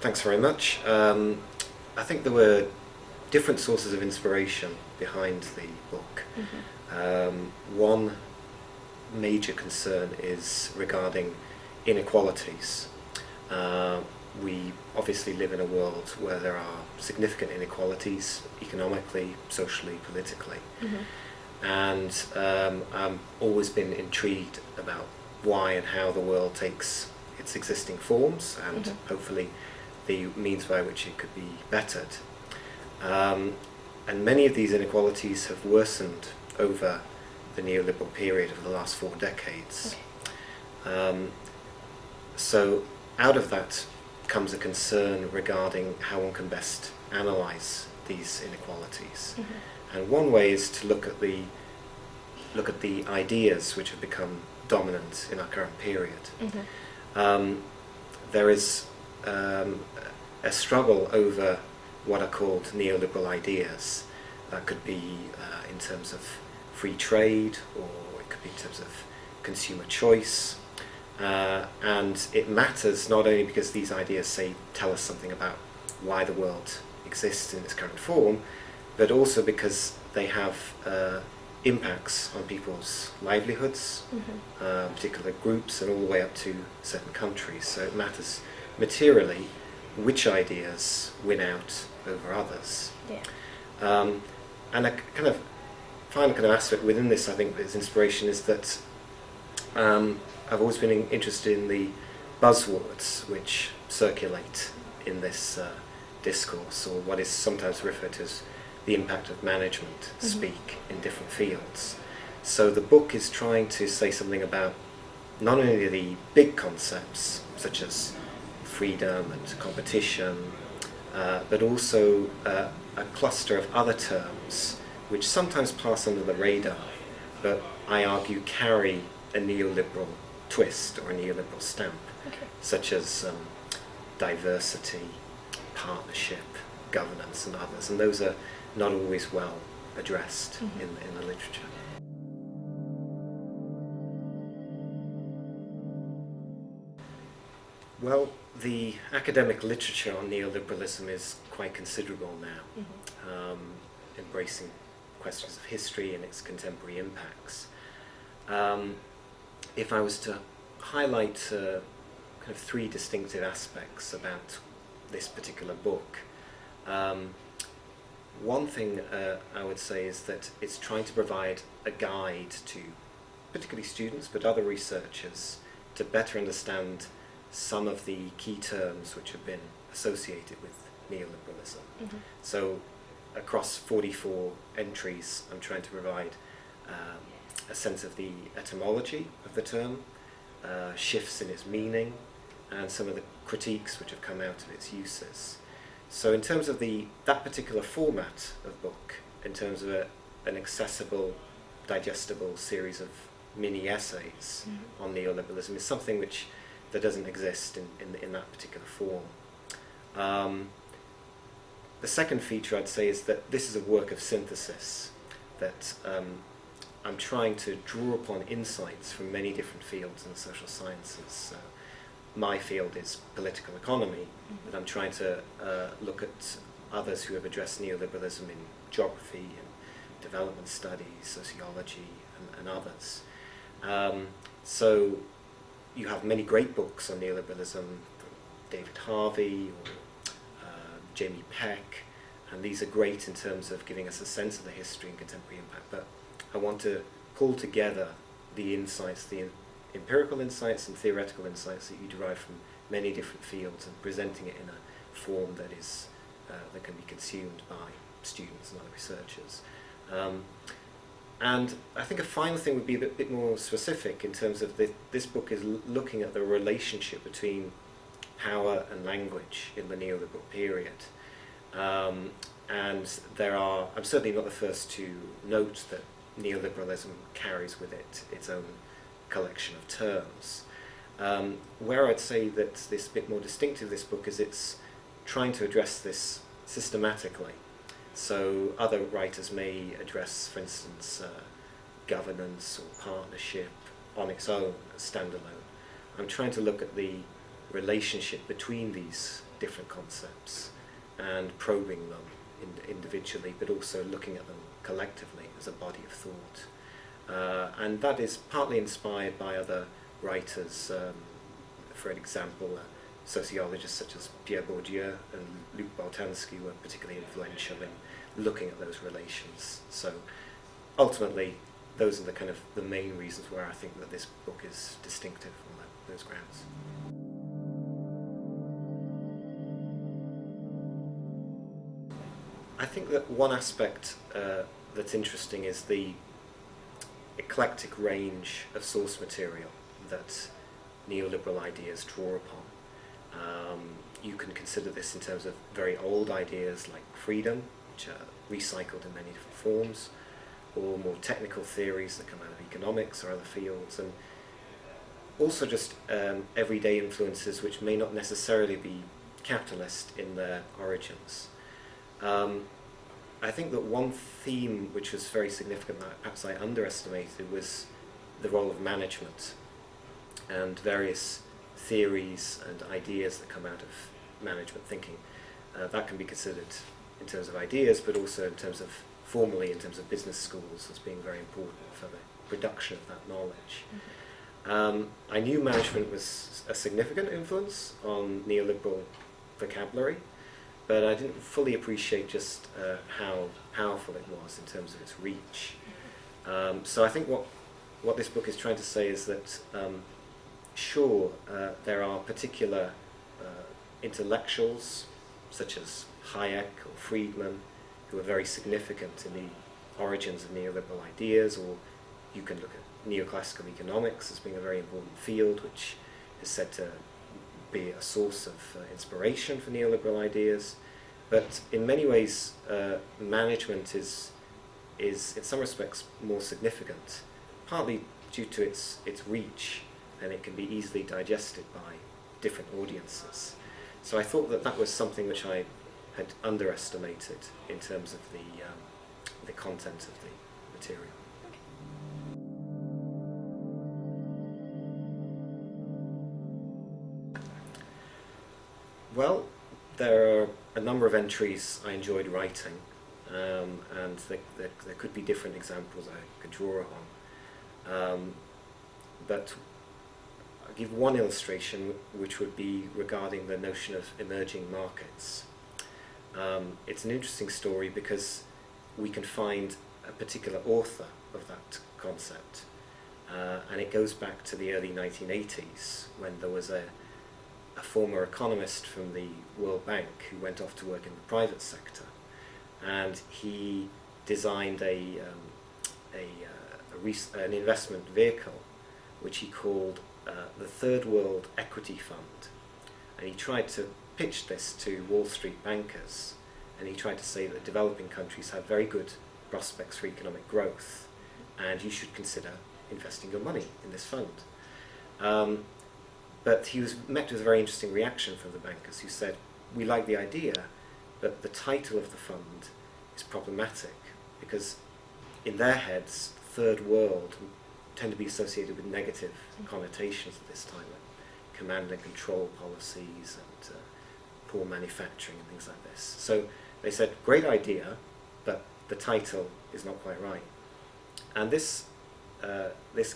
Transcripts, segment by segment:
Thanks very much. I think there were different sources of inspiration behind the book. One major concern is regarding inequalities. We obviously live in a world where there are significant inequalities economically, socially, politically. And I've always been intrigued about why and how the world takes its existing forms and hopefully the means by which it could be bettered. And many of these inequalities have worsened over the neoliberal period of the last 4 decades. So out of that comes a concern regarding how one can best analyse these inequalities. And one way is to look at the ideas which have become dominant in our current period. There is a struggle over what are called neoliberal ideas. That could be in terms of free trade, or it could be in terms of consumer choice. And it matters not only because these ideas tell us something about why the world exists in its current form, but also because they have impacts on people's livelihoods, particular groups, and all the way up to certain countries. So it matters materially which ideas win out over others. And a kind of final kind of aspect within this, I think, is inspiration, is that I've always been interested in the buzzwords which circulate in this discourse, or what is sometimes referred to as the impact of management speak in different fields. So the book is trying to say something about not only the big concepts such as freedom and competition, but also a cluster of other terms which sometimes pass under the radar, but I argue carry a neoliberal twist or a neoliberal stamp, such as diversity, partnership, governance, and others. And those are not always well addressed in the literature. Well, the academic literature on neoliberalism is quite considerable now, embracing questions of history and its contemporary impacts. If I was to highlight kind of 3 distinctive aspects about this particular book, one thing I would say is that it's trying to provide a guide to particularly students but other researchers to better understand some of the key terms which have been associated with neoliberalism. So across 44 entries, I'm trying to provide a sense of the etymology of the term, shifts in its meaning, and some of the critiques which have come out of its uses. So in terms of that particular format of book, in terms of an accessible, digestible series of mini essays on neoliberalism, is something that doesn't exist in that particular form. The second feature I'd say is that this is a work of synthesis, that I'm trying to draw upon insights from many different fields in the social sciences. My field is political economy, but I'm trying to look at others who have addressed neoliberalism in geography and development studies, sociology, and others. So you have many great books on neoliberalism from David Harvey or Jamie Peck, and these are great in terms of giving us a sense of the history and contemporary impact, but I want to pull together the insights, the empirical insights and theoretical insights that you derive from many different fields, and presenting it in a form that is that can be consumed by students and other researchers. And I think a final thing would be a bit more specific in terms of this book is looking at the relationship between power and language in the neoliberal period. And I'm certainly not the first to note that neoliberalism carries with it its own collection of terms. Where I'd say that this bit more distinctive, this book, is it's trying to address this systematically. So other writers may address, for instance, governance or partnership on its own, as standalone. I'm trying to look at the relationship between these different concepts and probing them individually, but also looking at them collectively as a body of thought. And that is partly inspired by other writers, for example, sociologists such as Pierre Bourdieu and Luc Boltanski were particularly influential in looking at those relations. So ultimately, those are the kind of the main reasons where I think that this book is distinctive on those grounds. I think that one aspect that's interesting is the eclectic range of source material that neoliberal ideas draw upon. You can consider this in terms of very old ideas like freedom, which are recycled in many different forms, or more technical theories that come out of economics or other fields, and also just everyday influences which may not necessarily be capitalist in their origins. I think that one theme which was very significant that perhaps I underestimated was the role of management and various theories and ideas that come out of management thinking. That can be considered in terms of ideas, but also in terms of formally in terms of business schools as being very important for the production of that knowledge. I knew management was a significant influence on neoliberal vocabulary, but I didn't fully appreciate just how powerful it was in terms of its reach. So I think what this book is trying to say is that sure, there are particular intellectuals such as Hayek or Friedman who are very significant in the origins of neoliberal ideas, or you can look at neoclassical economics as being a very important field which is said to be a source of inspiration for neoliberal ideas. But in many ways, management is in some respects more significant, partly due to its reach, and it can be easily digested by different audiences. So I thought that was something which I had underestimated in terms of the content of the material. Well, there are a number of entries I enjoyed writing, and there could be different examples I could draw on. But I'll give one illustration which would be regarding the notion of emerging markets. It's an interesting story because we can find a particular author of that concept, and it goes back to the early 1980s when there was a former economist from the World Bank who went off to work in the private sector, and he designed an investment vehicle which he called the Third World Equity Fund, and he tried to pitch this to Wall Street bankers, and he tried to say that developing countries have very good prospects for economic growth, and you should consider investing your money in this fund. But he was met with a very interesting reaction from the bankers who said, we like the idea, but the title of the fund is problematic, because in their heads, third world tend to be associated with negative connotations at this time, like command and control policies and poor manufacturing and things like this. So they said, great idea, but the title is not quite right. And this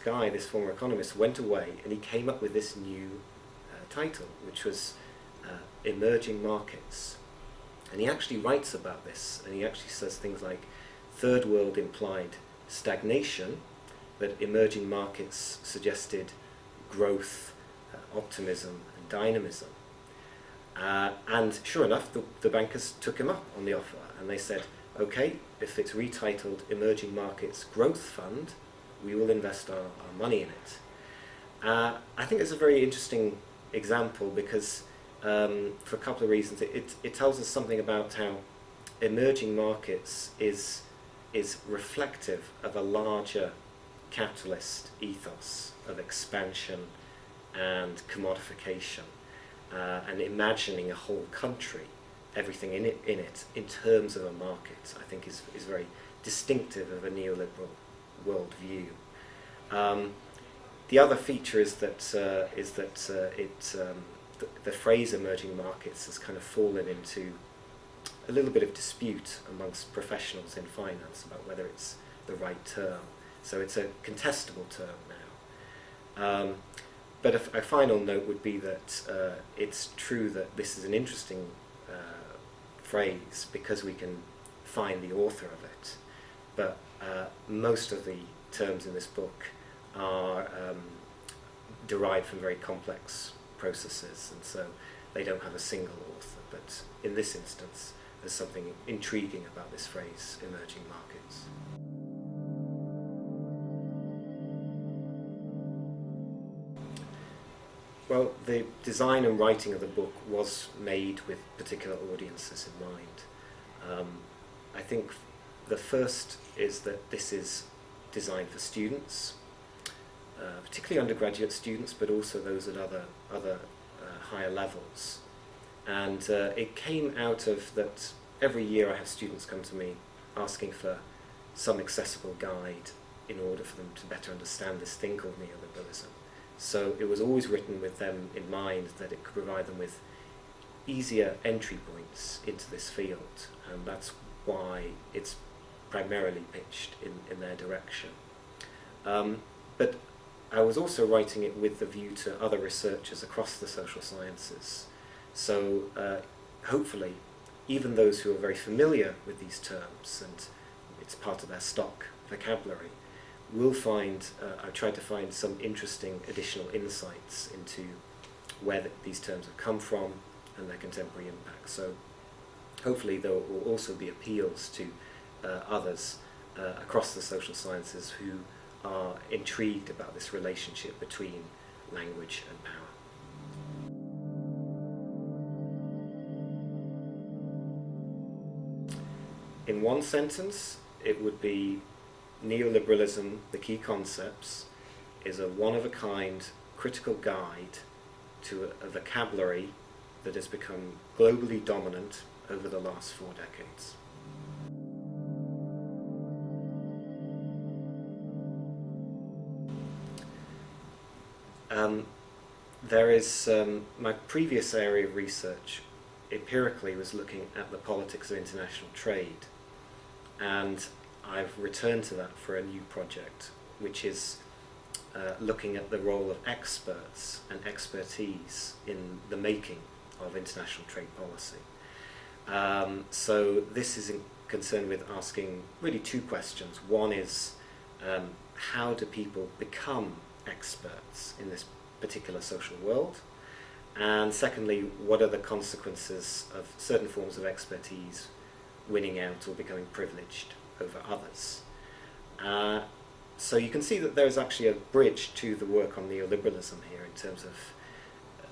guy, this former economist, went away and he came up with this new title, which was Emerging Markets. And he actually writes about this, and he actually says things like, third world implied stagnation, but emerging markets suggested growth, optimism and dynamism. And sure enough, the bankers took him up on the offer, and they said, okay, if it's retitled Emerging Markets Growth Fund, we will invest our money in it. I think it's a very interesting example because for a couple of reasons. It tells us something about how emerging markets is reflective of a larger capitalist ethos of expansion and commodification, and imagining a whole country, everything in it in terms of a market, I think is very distinctive of a neoliberal worldview. The other feature is that it the phrase emerging markets has kind of fallen into a little bit of dispute amongst professionals in finance about whether it's the right term. So it's a contestable term now. But a final note would be that it's true that this is an interesting phrase because we can find the author of it. But most of the terms in this book are derived from very complex processes, and so they don't have a single author. But in this instance, there's something intriguing about this phrase, emerging markets. Well, the design and writing of the book was made with particular audiences in mind. I think the first is that this is designed for students, particularly undergraduate students, but also those at other higher levels. And it came out of that every year I have students come to me asking for some accessible guide in order for them to better understand this thing called neoliberalism. So it was always written with them in mind that it could provide them with easier entry points into this field, and that's why it's primarily pitched in their direction. But I was also writing it with the view to other researchers across the social sciences. So hopefully, even those who are very familiar with these terms, and it's part of their stock vocabulary, will find, I tried to find some interesting additional insights into where these terms have come from and their contemporary impact. So hopefully there will also be appeals to others across the social sciences who are intrigued about this relationship between language and power. In one sentence, it would be Neoliberalism, the Key Concepts, is a one-of-a-kind critical guide to a vocabulary that has become globally dominant over the last 4 decades. There is my previous area of research empirically was looking at the politics of international trade, and I've returned to that for a new project, which is looking at the role of experts and expertise in the making of international trade policy. So this is concerned with asking really 2 questions. One is, how do people become experts in this particular social world? And secondly, what are the consequences of certain forms of expertise winning out or becoming privileged over others? So you can see that there is actually a bridge to the work on neoliberalism here, in terms of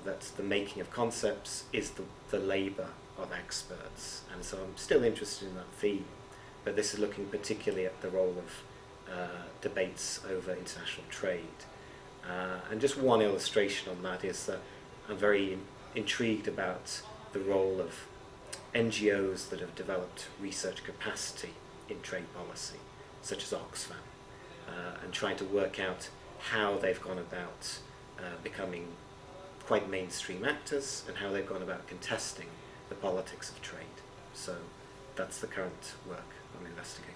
that the making of concepts is the labour of experts, and so I'm still interested in that theme, but this is looking particularly at the role of debates over international trade. And just one illustration on that is that I'm very intrigued about the role of NGOs that have developed research capacity in trade policy, such as Oxfam, and trying to work out how they've gone about becoming quite mainstream actors and how they've gone about contesting the politics of trade. So that's the current work I'm investigating.